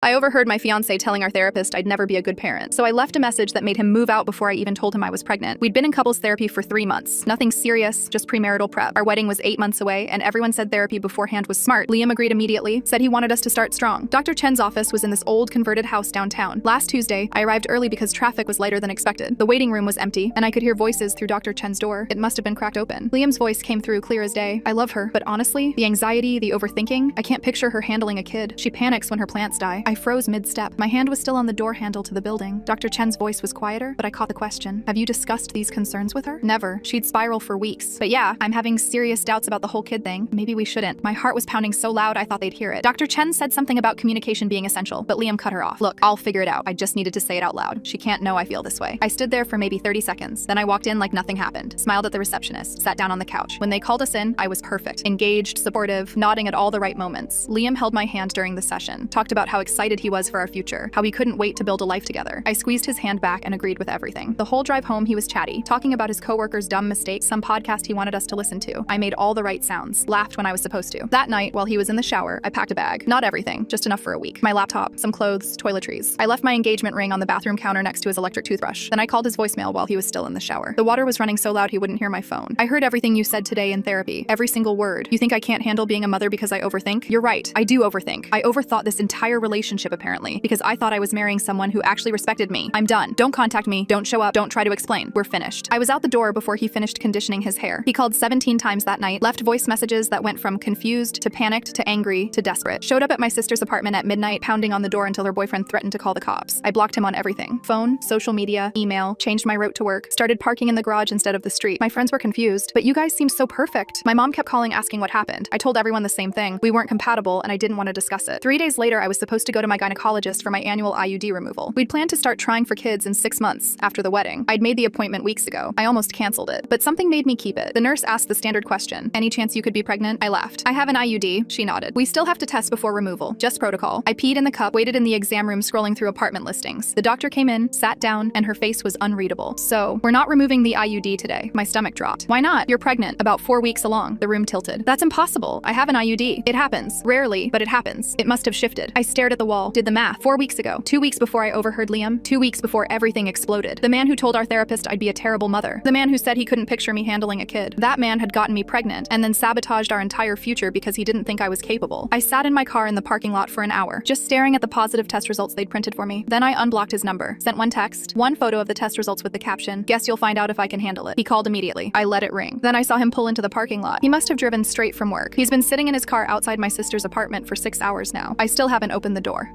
I overheard my fiance telling our therapist I'd never be a good parent, so I left a message that made him move out before I even told him I was pregnant. We'd been in couples therapy for 3 months. Nothing serious, just premarital prep. Our wedding was 8 months away, and everyone said therapy beforehand was smart. Liam agreed immediately, said he wanted us to start strong. Dr. Chen's office was in this old converted house downtown. Last Tuesday, I arrived early because traffic was lighter than expected. The waiting room was empty, and I could hear voices through Dr. Chen's door. It must have been cracked open. Liam's voice came through clear as day. I love her, but honestly, the anxiety, the overthinking, I can't picture her handling a kid. She panics when her plants die. I froze mid-step. My hand was still on the door handle to the building. Dr. Chen's voice was quieter, but I caught the question. Have you discussed these concerns with her? Never. She'd spiral for weeks. But yeah, I'm having serious doubts about the whole kid thing. Maybe we shouldn't. My heart was pounding so loud I thought they'd hear it. Dr. Chen said something about communication being essential, but Liam cut her off. Look, I'll figure it out. I just needed to say it out loud. She can't know I feel this way. I stood there for maybe 30 seconds. Then I walked in like nothing happened, smiled at the receptionist, sat down on the couch. When they called us in, I was perfect. Engaged, supportive, nodding at all the right moments. Liam held my hand during the session, talked about how excited he was for our future, how he couldn't wait to build a life together. I squeezed his hand back and agreed with everything. The whole drive home, he was chatty, talking about his coworker's dumb mistakes, some podcast he wanted us to listen to. I made all the right sounds, laughed when I was supposed to. That night, while he was in the shower, I packed a bag. Not everything, just enough for a week. My laptop, some clothes, toiletries. I left my engagement ring on the bathroom counter next to his electric toothbrush. Then I called his voicemail while he was still in the shower. The water was running so loud he wouldn't hear my phone. I heard everything you said today in therapy, every single word. You think I can't handle being a mother because I overthink? You're right, I do overthink. I overthought this entire relationship apparently, because I thought I was marrying someone who actually respected me. I'm done. Don't contact me. Don't show up. Don't try to explain. We're finished. I was out the door before he finished conditioning his hair. He called 17 times that night, left voice messages that went from confused to panicked to angry to desperate. Showed up at my sister's apartment at midnight, pounding on the door until her boyfriend threatened to call the cops. I blocked him on everything. Phone, social media, email, changed my route to work, started parking in the garage instead of the street. My friends were confused, but you guys seemed so perfect. My mom kept calling asking what happened. I told everyone the same thing. We weren't compatible and I didn't want to discuss it. 3 days later, I was supposed to go to my gynecologist for my annual IUD removal. We'd planned to start trying for kids in 6 months after the wedding. I'd made the appointment weeks ago. I almost canceled it, but something made me keep it. The nurse asked the standard question, any chance you could be pregnant? I laughed. I have an IUD, she nodded. We still have to test before removal, just protocol. I peed in the cup, waited in the exam room scrolling through apartment listings. The doctor came in, sat down, and her face was unreadable. So, we're not removing the IUD today. My stomach dropped. Why not? You're pregnant, about 4 weeks along. The room tilted. That's impossible. I have an IUD. It happens. Rarely, but it happens. It must have shifted. I stared at the wall, did the math. 4 weeks ago, 2 weeks before I overheard Liam, 2 weeks before everything exploded. The man who told our therapist I'd be a terrible mother. The man who said he couldn't picture me handling a kid. That man had gotten me pregnant and then sabotaged our entire future because he didn't think I was capable. I sat in my car in the parking lot for an hour, just staring at the positive test results they'd printed for me. Then I unblocked his number, sent one text, one photo of the test results with the caption, guess you'll find out if I can handle it. He called immediately. I let it ring. Then I saw him pull into the parking lot. He must have driven straight from work. He's been sitting in his car outside my sister's apartment for 6 hours now. I still haven't opened the door.